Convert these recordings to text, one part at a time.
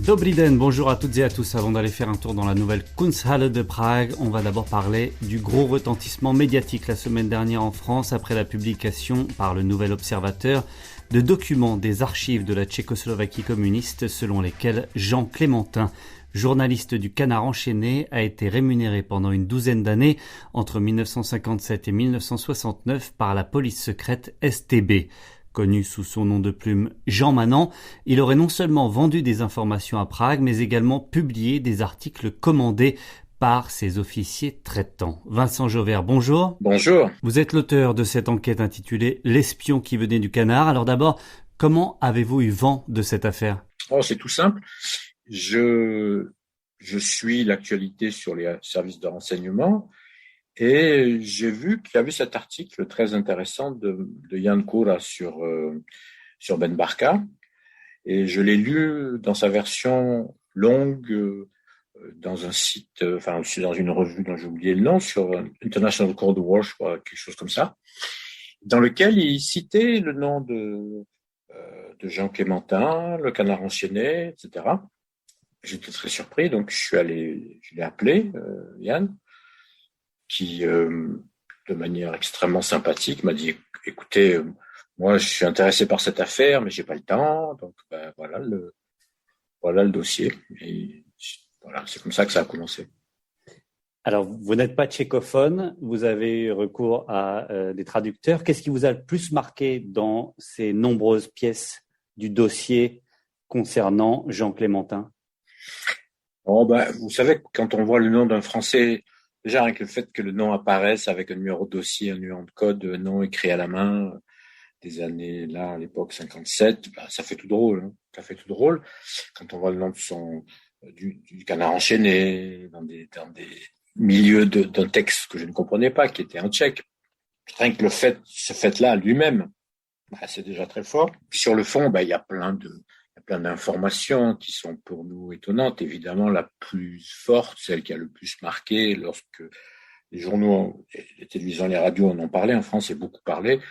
Dobrý den, bonjour à toutes et à tous. Avant d'aller faire un tour dans la nouvelle Kunsthalle de Prague, on va d'abord parler du gros retentissement médiatique la semaine dernière en France après la publication par le Nouvel Observateur de documents des archives de la Tchécoslovaquie communiste selon lesquels Jean Clémentin, journaliste du Canard enchaîné, a été rémunéré pendant une douzaine d'années entre 1957 et 1969 par la police secrète STB. Connu sous son nom de plume Jean Manant, il aurait non seulement vendu des informations à Prague, mais également publié des articles commandés par ses officiers traitants. Vincent Jauvert, bonjour. Bonjour. Vous êtes l'auteur de cette enquête intitulée « L'espion qui venait du Canard ». Alors d'abord, comment avez-vous eu vent de cette affaire ? C'est tout simple. Je suis l'actualité sur les services de renseignement et j'ai vu qu'il y avait cet article très intéressant de Jan Koura sur Ben Barka et je l'ai lu dans sa version longue dans un site, aussi dans une revue dont j'ai oublié le nom, sur International Cold War, je crois, quelque chose comme ça, dans lequel il citait le nom de Jean Clémentin, le Canard enchaîné, etc. J'étais très surpris, donc je l'ai appelé, Yann, qui, de manière extrêmement sympathique, m'a dit, écoutez, moi je suis intéressé par cette affaire, mais j'ai pas le temps, donc voilà le dossier. Et voilà, c'est comme ça que ça a commencé. Alors, vous n'êtes pas tchécophone, vous avez eu recours à des traducteurs. Qu'est-ce qui vous a le plus marqué dans ces nombreuses pièces du dossier concernant Jean Clémentin ? Vous savez, quand on voit le nom d'un Français, déjà avec le fait que le nom apparaisse avec un numéro de dossier, un numéro de code, un nom écrit à la main, des années, là, à l'époque 57, ça fait tout drôle. Hein. Ça fait tout drôle. Quand on voit le nom du Canard enchaîné, dans des milieux d'un texte que je ne comprenais pas, qui était en tchèque. Rien que ce fait-là lui-même, c'est déjà très fort. Puis sur le fond, il y a plein d'informations qui sont pour nous étonnantes. Évidemment, la plus forte, celle qui a le plus marqué lorsque les journaux, les télévisions, les radios en ont parlé, en France, c'est beaucoup parlé,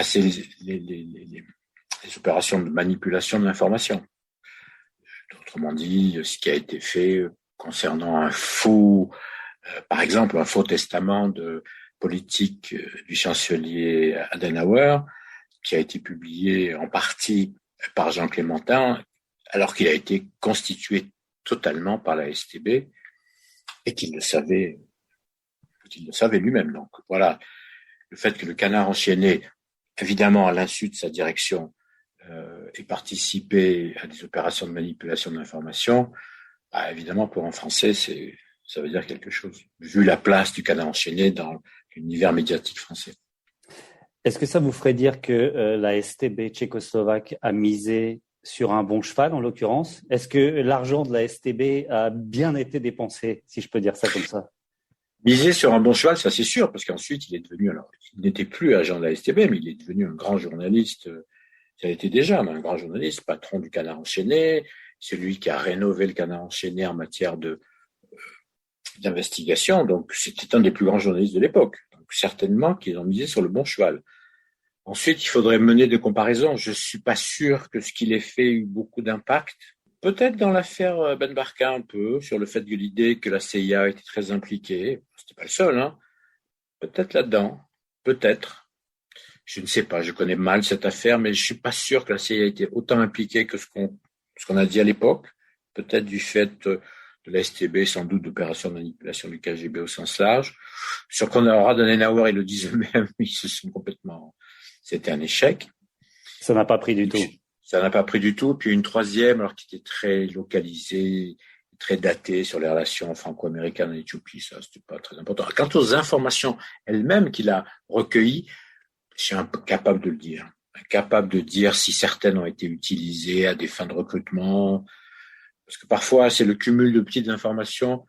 c'est les opérations de manipulation de l'information. Autrement dit, ce qui a été fait concernant par exemple, un faux testament de politique du chancelier Adenauer, qui a été publié en partie par Jean Clémentin, alors qu'il a été constitué totalement par la STB et qu'il le savait lui-même. Donc voilà, le fait que le Canard enchaîné, évidemment à l'insu de sa direction, ait participé à des opérations de manipulation de l'information, évidemment pour un Français, ça veut dire quelque chose, vu la place du Canard enchaîné dans l'univers médiatique français. Est-ce que ça vous ferait dire que la STB tchécoslovaque a misé sur un bon cheval, en l'occurrence ? Est-ce que l'argent de la STB a bien été dépensé, si je peux dire ça comme ça ? Miser sur un bon cheval, ça c'est sûr, parce qu'ensuite il n'était plus agent de la STB, mais il est devenu un grand journaliste. Il a été déjà un grand journaliste, patron du Canard enchaîné, celui qui a rénové le Canard enchaîné en matière d'investigation. Donc c'était un des plus grands journalistes de l'époque. Donc certainement qu'ils ont misé sur le bon cheval. Ensuite, il faudrait mener des comparaisons. Je suis pas sûr que ce qu'il ait fait ait eu beaucoup d'impact. Peut-être dans l'affaire Ben Barka un peu, sur le fait de l'idée que la CIA était très impliquée. C'était pas le seul, hein. Peut-être là-dedans. Peut-être. Je ne sais pas. Je connais mal cette affaire, mais je suis pas sûr que la CIA ait été autant impliquée que ce qu'on a dit à l'époque. Peut-être du fait de la STB, sans doute d'opérations de manipulation du KGB au sens large. Sur Konrad Adenauer, ils le disent eux-mêmes, c'était un échec. Ça n'a pas pris du tout. Ça n'a pas pris du tout. Puis une troisième, alors qui était très localisée, très datée sur les relations franco-américaines en Éthiopie, ça, c'était pas très important. Quant aux informations elles-mêmes qu'il a recueillies, je suis incapable de le dire. Incapable de dire si certaines ont été utilisées à des fins de recrutement. Parce que parfois, c'est le cumul de petites informations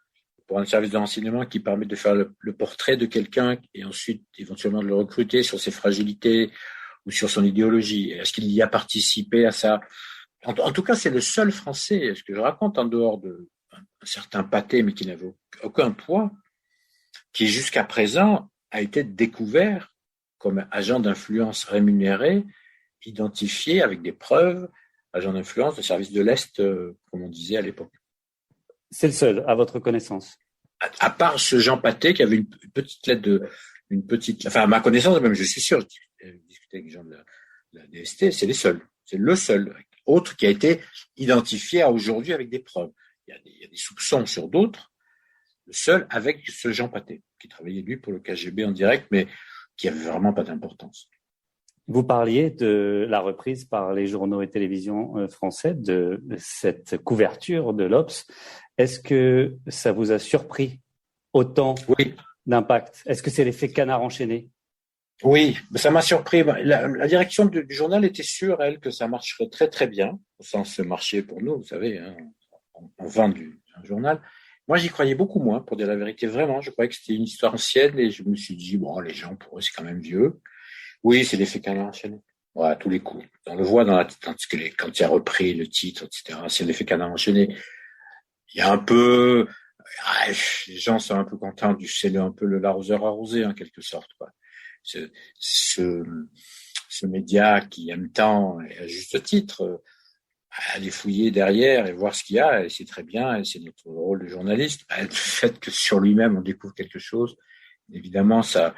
pour un service de renseignement qui permet de faire le portrait de quelqu'un et ensuite éventuellement de le recruter sur ses fragilités ou sur son idéologie. Est-ce qu'il y a participé à ça ? En tout cas, c'est le seul Français, ce que je raconte en dehors d'un certain pâté, mais qui n'avait aucun poids, qui jusqu'à présent a été découvert comme agent d'influence rémunéré, identifié avec des preuves agent d'influence, le service de l'Est, comme on disait à l'époque. C'est le seul, à votre connaissance? À part ce Jean Paté qui avait une petite lettre enfin à ma connaissance, même je suis sûr, j'ai discuté avec les gens de la DST, c'est le seul autre qui a été identifié à aujourd'hui avec des preuves. Il y a des soupçons sur d'autres. Le seul avec ce Jean Paté, qui travaillait lui pour le KGB en direct, mais qui avait vraiment pas d'importance. Vous parliez de la reprise par les journaux et télévisions français de cette couverture de l'Obs. Est-ce que ça vous a surpris autant d'impact? Est-ce que c'est l'effet canard enchaîné? Oui, ça m'a surpris. La direction du journal était sûre, elle, que ça marcherait très très bien, au sens marché pour nous, vous savez, hein, on vend un journal. Moi, j'y croyais beaucoup moins, pour dire la vérité, vraiment. Je croyais que c'était une histoire ancienne et je me suis dit, bon, les gens, pour eux, c'est quand même vieux. Oui, c'est l'effet canard enchaîné. Ouais, à tous les coups. On le voit quand il a repris le titre, etc. C'est l'effet canard enchaîné. Il y a un peu, les gens sont un peu contents c'est un peu l'arroseur arrosé, en quelque sorte, quoi. Ce média qui aime tant, et à juste titre, aller fouiller derrière et voir ce qu'il y a, et c'est très bien, et c'est notre rôle de journaliste. Le fait que sur lui-même on découvre quelque chose, évidemment, ça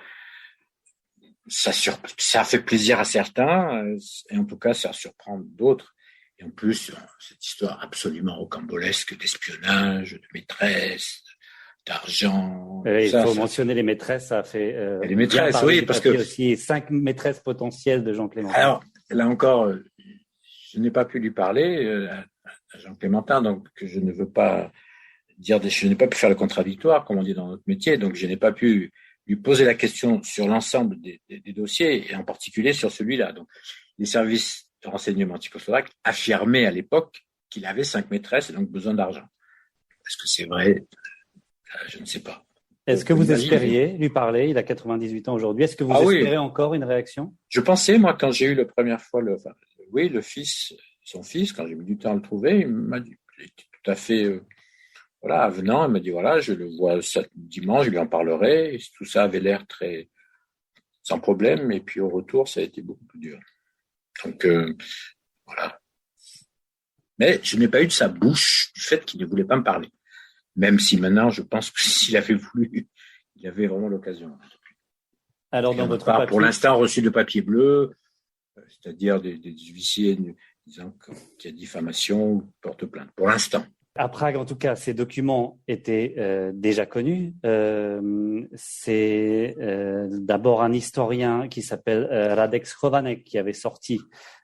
fait plaisir à certains, et en tout cas, ça surprend d'autres. Et en plus, cette histoire absolument rocambolesque d'espionnage, de maîtresse, d'argent. Il faut mentionner les maîtresses, ça fait. Les maîtresses, oui, parce que aussi 5 maîtresses potentielles de Jean Clémentin. Alors là encore, je n'ai pas pu lui parler à Jean Clémentin, donc je ne veux pas je n'ai pas pu faire le contradictoire, comme on dit dans notre métier, donc je n'ai pas pu lui poser la question sur l'ensemble des dossiers, et en particulier sur celui-là. Donc, les services de renseignement tchécoslovaques affirmaient à l'époque qu'il avait 5 maîtresses et donc besoin d'argent. Est-ce que c'est vrai? Je ne sais pas. Est-ce que vous espériez lui parler? Il a 98 ans aujourd'hui. Est-ce que vous espérez encore une réaction? Je pensais, moi, quand j'ai eu la première fois son fils, quand j'ai mis du temps à le trouver, il m'a dit, il était tout à fait avenant. Il m'a dit, je le vois dimanche, je lui en parlerai. Et tout ça avait l'air très sans problème. Et puis au retour, ça a été beaucoup plus dur. Donc, voilà. Mais je n'ai pas eu de sa bouche du fait qu'il ne voulait pas me parler. Même si maintenant, je pense que s'il avait voulu, il avait vraiment l'occasion. Alors, dans votre papier... Pour l'instant, reçu de papier bleu, c'est-à-dire des huissiers disant qu'il y a diffamation ou porte plainte. Pour l'instant. À Prague, en tout cas, ces documents étaient déjà connus. C'est d'abord un historien qui s'appelle Radek Schovanec qui avait sorti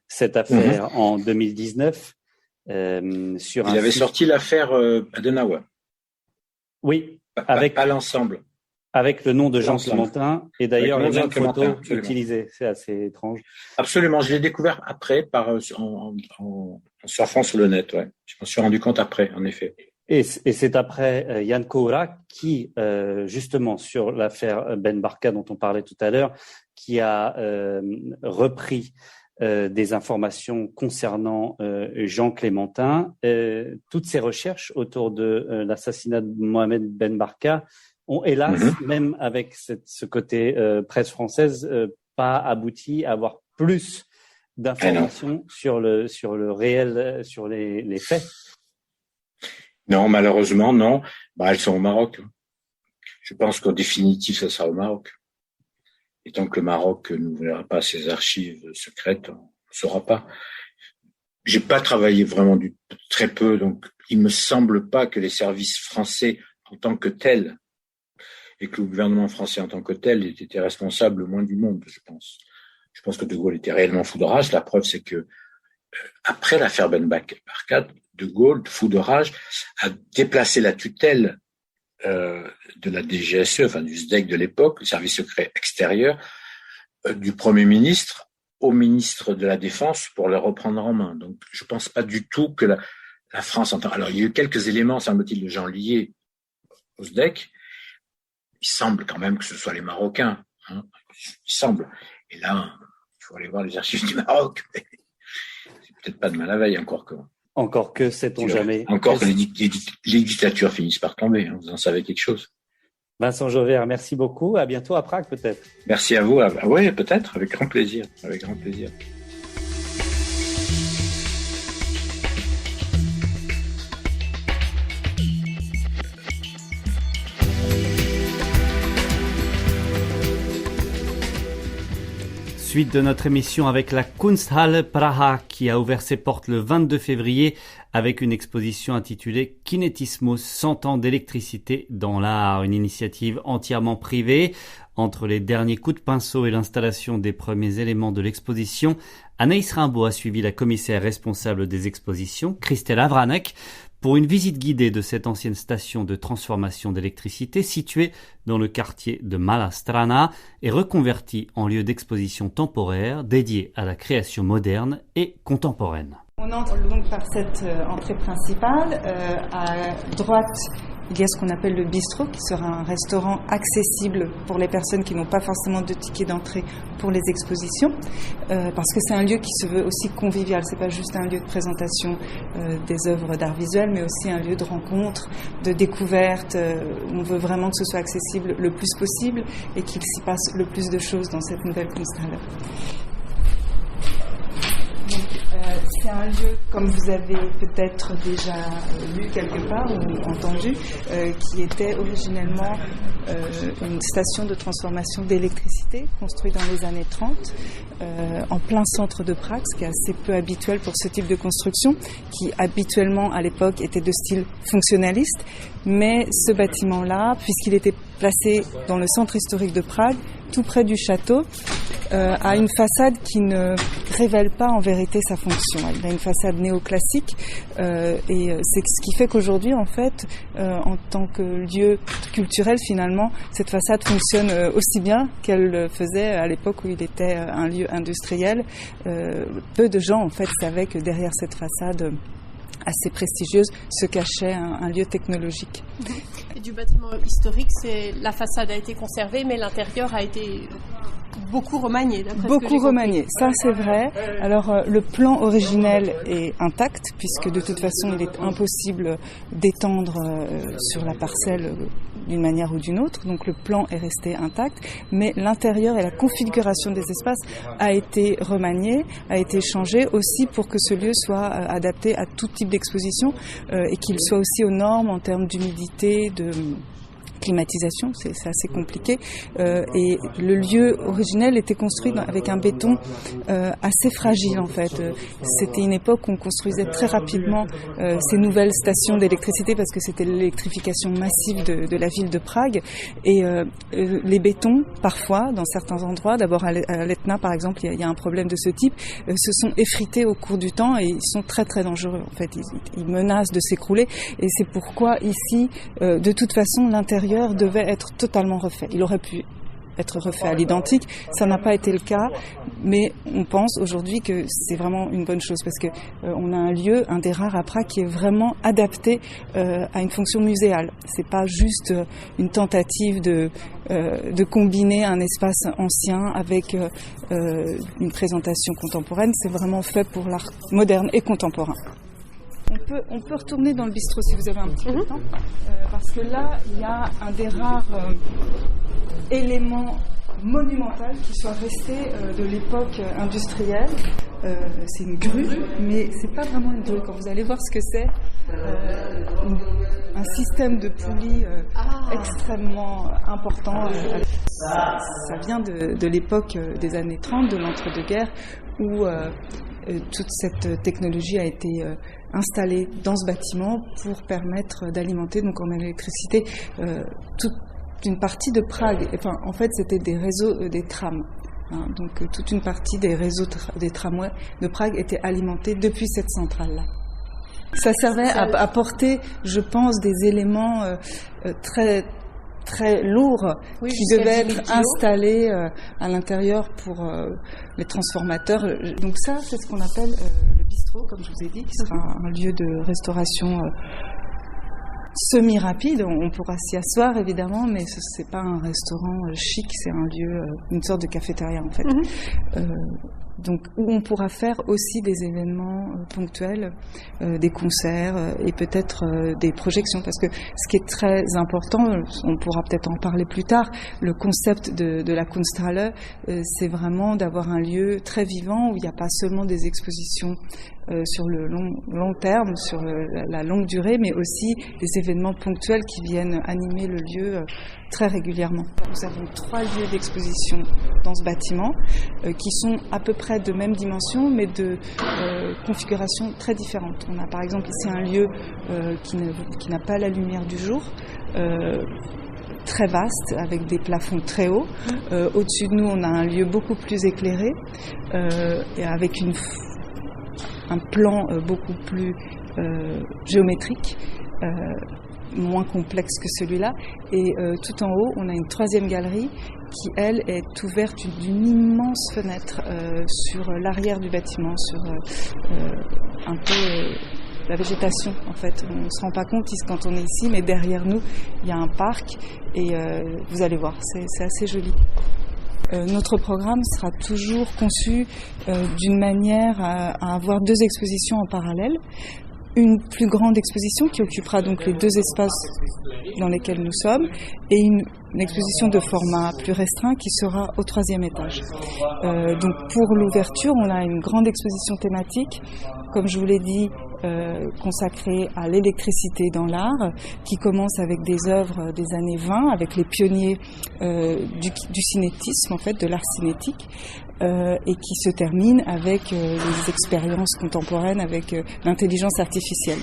cette affaire en 2019. Il avait sorti l'affaire Adenauer. Oui, pas l'ensemble. Avec le nom de Jean Clémentin et d'ailleurs les mêmes photos utilisées. C'est assez étrange. Absolument, je l'ai découvert après en surfant sur le net. Ouais. Je m'en suis rendu compte après, en effet. Et c'est après Jan Koura qui, justement, sur l'affaire Ben Barka dont on parlait tout à l'heure, qui a repris des informations concernant Jean Clémentin. Toutes ces recherches autour de l'assassinat de Mohamed Ben Barka ont, hélas, même avec ce côté presse française, pas abouti à avoir plus d'informations sur le réel, sur les faits. Non, malheureusement, non. Elles sont au Maroc. Je pense qu'en définitive, ça sera au Maroc. Et tant que le Maroc n'ouvrira pas ses archives secrètes, on ne saura pas. J'ai pas travaillé vraiment très peu, donc il me semble pas que les services français en tant que tels et que le gouvernement français en tant que tel ait été responsable le moins du monde, je pense. Je pense que De Gaulle était réellement fou de rage. La preuve, c'est que après l'affaire Ben Barka, De Gaulle, fou de rage, a déplacé la tutelle de la DGSE, enfin du SDEC de l'époque, le service secret extérieur, du Premier ministre au ministre de la Défense pour le reprendre en main. Donc, je pense pas du tout que la France entend. Alors, il y a eu quelques éléments, semble-t-il, de gens liés au SDEC. Il semble quand même que ce soit les Marocains. Il semble. Et là, il faut aller voir les archives du Maroc. C'est peut-être pas demain la veille, encore que sait-on jamais. Encore que les dictatures finissent par tomber. Vous en savez quelque chose. Vincent Jauvert, merci beaucoup. À bientôt à Prague, peut-être. Merci à vous. Oui, peut-être. Avec grand plaisir. Avec grand plaisir. Suite de notre émission avec la Kunsthalle Praha qui a ouvert ses portes le 22 février avec une exposition intitulée Kinetismus, 100 ans d'électricité dans l'art, une initiative entièrement privée. Entre les derniers coups de pinceau et l'installation des premiers éléments de l'exposition, Anaïs Rimbaud a suivi la commissaire responsable des expositions, Christelle Avranek, pour une visite guidée de cette ancienne station de transformation d'électricité située dans le quartier de Mala Strana et reconvertie en lieu d'exposition temporaire dédié à la création moderne et contemporaine. On entre donc par cette entrée principale. À droite, il y a ce qu'on appelle le bistrot, qui sera un restaurant accessible pour les personnes qui n'ont pas forcément de ticket d'entrée pour les expositions, parce que c'est un lieu qui se veut aussi convivial. C'est pas juste un lieu de présentation des œuvres d'art visuel, mais aussi un lieu de rencontre, de découverte. On veut vraiment que ce soit accessible le plus possible et qu'il s'y passe le plus de choses dans cette nouvelle Kunsthalle. C'est un lieu, comme vous avez peut-être déjà lu quelque part ou entendu, qui était originellement une station de transformation d'électricité construite dans les années 30 en plein centre de Prague, ce qui est assez peu habituel pour ce type de construction, qui habituellement à l'époque était de style fonctionnaliste. Mais ce bâtiment-là, puisqu'il était placé dans le centre historique de Prague, tout près du château, a une façade qui ne révèle pas en vérité sa fonction. Il a une façade néoclassique et c'est ce qui fait qu'aujourd'hui, en fait, en tant que lieu culturel, finalement, cette façade fonctionne aussi bien qu'elle le faisait à l'époque où il était un lieu industriel. Peu de gens, en fait, savaient que derrière cette façade assez prestigieuse se cachait un lieu technologique. Et du bâtiment historique, la façade a été conservée, mais l'intérieur a été beaucoup remanié. Beaucoup remanié, ça c'est vrai. Alors le plan originel est intact, puisque de toute façon il est impossible d'étendre sur la parcelle d'une manière ou d'une autre, donc le plan est resté intact, mais l'intérieur et la configuration des espaces a été remanié, a été changé aussi pour que ce lieu soit adapté à tout type d'exposition et qu'il soit aussi aux normes en termes d'humidité, de climatisation, c'est assez compliqué. Et le lieu originel était construit avec un béton assez fragile en fait. C'était une époque où on construisait très rapidement ces nouvelles stations d'électricité parce que c'était l'électrification massive de la ville de Prague. Et les bétons, parfois, dans certains endroits, d'abord à l'Etna par exemple, il y a un problème de ce type, se sont effrités au cours du temps et ils sont très très dangereux. En fait, ils menacent de s'écrouler. Et c'est pourquoi ici, de toute façon, l'intérieur devait être totalement refait. Il aurait pu être refait à l'identique, ça n'a pas été le cas, mais on pense aujourd'hui que c'est vraiment une bonne chose parce que on a un lieu, un des rares à Prague, qui est vraiment adapté à une fonction muséale. C'est pas juste une tentative de combiner un espace ancien avec une présentation contemporaine. C'est vraiment fait pour l'art moderne et contemporain. On peut retourner dans le bistrot si vous avez un petit peu de temps, parce que là, il y a un des rares éléments monumentaux qui soit resté de l'époque industrielle. C'est une grue, mais c'est pas vraiment une grue. Quand vous allez voir ce que c'est, un système de poulies extrêmement important. Ça vient de l'époque des années 30, de l'entre-deux-guerres, où toute cette technologie a été installée dans ce bâtiment pour permettre d'alimenter donc en électricité toute une partie de Prague. Enfin, en fait, c'était des réseaux des trams. Donc toute une partie des réseaux des tramways de Prague était alimentée depuis cette centrale-là. Ça servait à porter, je pense, des éléments très très lourds qui devaient être installés à l'intérieur pour les transformateurs. Donc ça, c'est ce qu'on appelle le bistrot, comme je vous ai dit, qui sera un lieu de restauration semi-rapide. On pourra s'y asseoir évidemment, mais c'est pas un restaurant chic, c'est un lieu, une sorte de cafétéria en fait. Donc où on pourra faire aussi des événements ponctuels, des concerts et peut-être des projections, parce que ce qui est très important, on pourra peut-être en parler plus tard, le concept de la Kunsthalle, c'est vraiment d'avoir un lieu très vivant où il n'y a pas seulement des expositions sur le long terme, sur la longue durée, mais aussi des événements ponctuels qui viennent animer le lieu très régulièrement. Nous avons 3 lieux d'exposition dans ce bâtiment qui sont à peu près de même dimension mais de configuration très différentes. On a par exemple ici un lieu qui n'a pas la lumière du jour, très vaste avec des plafonds très hauts. Au-dessus de nous on a un lieu beaucoup plus éclairé et avec un plan beaucoup plus géométrique, moins complexe que celui-là, et tout en haut on a une 3e galerie qui elle est ouverte d'une immense fenêtre sur l'arrière du bâtiment, sur un peu la végétation en fait. On ne se rend pas compte quand on est ici, mais derrière nous il y a un parc et vous allez voir, c'est assez joli. Notre programme sera toujours conçu d'une manière à avoir 2 expositions en parallèle. Une plus grande exposition qui occupera donc les 2 espaces dans lesquels nous sommes et une exposition de format plus restreint qui sera au 3e étage. Donc pour l'ouverture, on a une grande exposition thématique, comme je vous l'ai dit, consacrée à l'électricité dans l'art, qui commence avec des œuvres des années 20, avec les pionniers du cinétisme, en fait, de l'art cinétique, et qui se termine avec les expériences contemporaines, avec l'intelligence artificielle.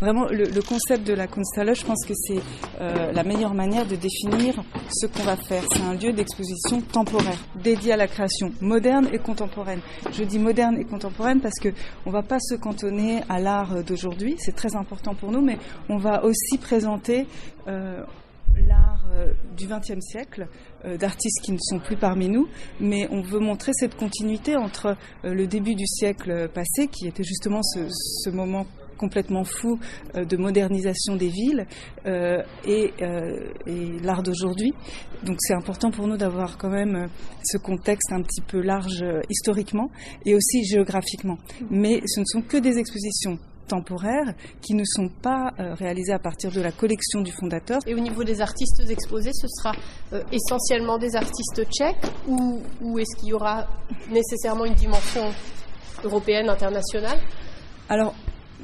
Vraiment, le concept de la Kunsthalle, je pense que c'est la meilleure manière de définir ce qu'on va faire. C'est un lieu d'exposition temporaire, dédié à la création moderne et contemporaine. Je dis moderne et contemporaine parce que on va pas se cantonner à l'art d'aujourd'hui, c'est très important pour nous, mais on va aussi présenter l'art du XXe siècle, d'artistes qui ne sont plus parmi nous, mais on veut montrer cette continuité entre le début du siècle passé, qui était justement ce moment complètement fou de modernisation des villes et l'art d'aujourd'hui. Donc c'est important pour nous d'avoir quand même ce contexte un petit peu large historiquement et aussi géographiquement. Mais ce ne sont que des expositions temporaires qui ne sont pas réalisées à partir de la collection du fondateur. Et au niveau des artistes exposés, ce sera essentiellement des artistes tchèques ou est-ce qu'il y aura nécessairement une dimension européenne, internationale ? Alors,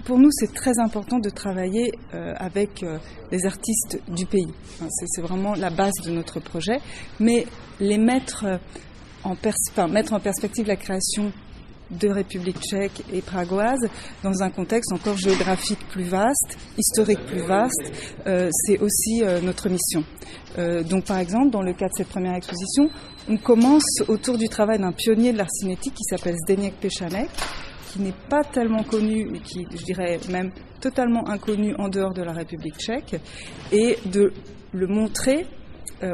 pour nous, c'est très important de travailler avec les artistes du pays. Enfin, c'est vraiment la base de notre projet. Mais les mettre en perspective la création de République tchèque et pragoise dans un contexte encore géographique plus vaste, historique plus vaste, c'est aussi notre mission. Donc par exemple, dans le cadre de cette première exposition, on commence autour du travail d'un pionnier de l'art cinétique qui s'appelle Zdeněk Pešanek, qui n'est pas tellement connu, mais qui, je dirais, même totalement inconnu en dehors de la République tchèque, et de le montrer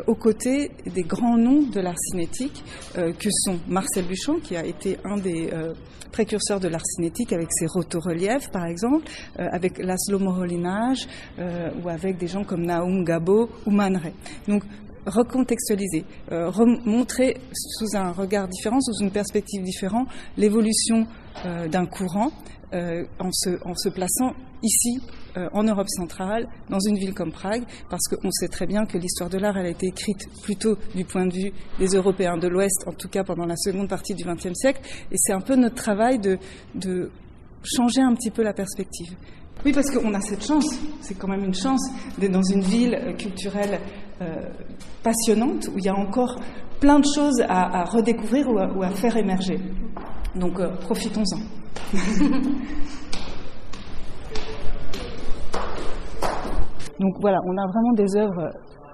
aux côtés des grands noms de l'art cinétique que sont Marcel Duchamp, qui a été un des précurseurs de l'art cinétique avec ses rotoreliefs par exemple, avec Laszlo Moholy-Nagy ou avec des gens comme Naum Gabo ou Man Ray. Donc recontextualiser, montrer sous un regard différent, sous une perspective différente, l'évolution d'un courant en se plaçant ici en Europe centrale, dans une ville comme Prague, parce qu'on sait très bien que l'histoire de l'art elle a été écrite plutôt du point de vue des Européens de l'Ouest, en tout cas pendant la seconde partie du XXe siècle, et c'est un peu notre travail de changer un petit peu la perspective. Oui, parce qu'on a cette chance, c'est quand même une chance d'être dans une ville culturelle passionnante, où il y a encore plein de choses à redécouvrir ou à faire émerger. Donc profitons-en. Donc voilà, on a vraiment des œuvres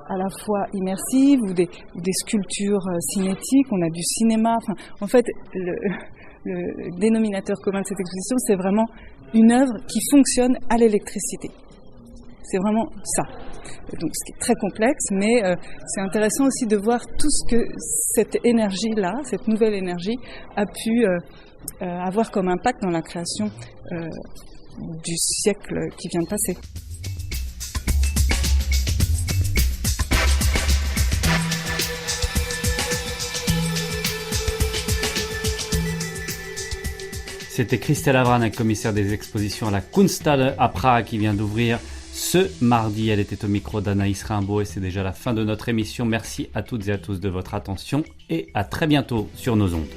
à la fois immersives ou des sculptures cinétiques, on a du cinéma. Enfin, en fait, le dénominateur commun de cette exposition, c'est vraiment une œuvre qui fonctionne à l'électricité. C'est vraiment ça. Donc, ce qui est très complexe, mais c'est intéressant aussi de voir tout ce que cette énergie-là, cette nouvelle énergie, a pu avoir comme impact dans la création du siècle qui vient de passer. C'était Christelle Avranek, commissaire des expositions à la Kunsthalle à Prague, qui vient d'ouvrir ce mardi. Elle était au micro d'Anaïs Rimbaud et c'est déjà la fin de notre émission. Merci à toutes et à tous de votre attention et à très bientôt sur nos ondes.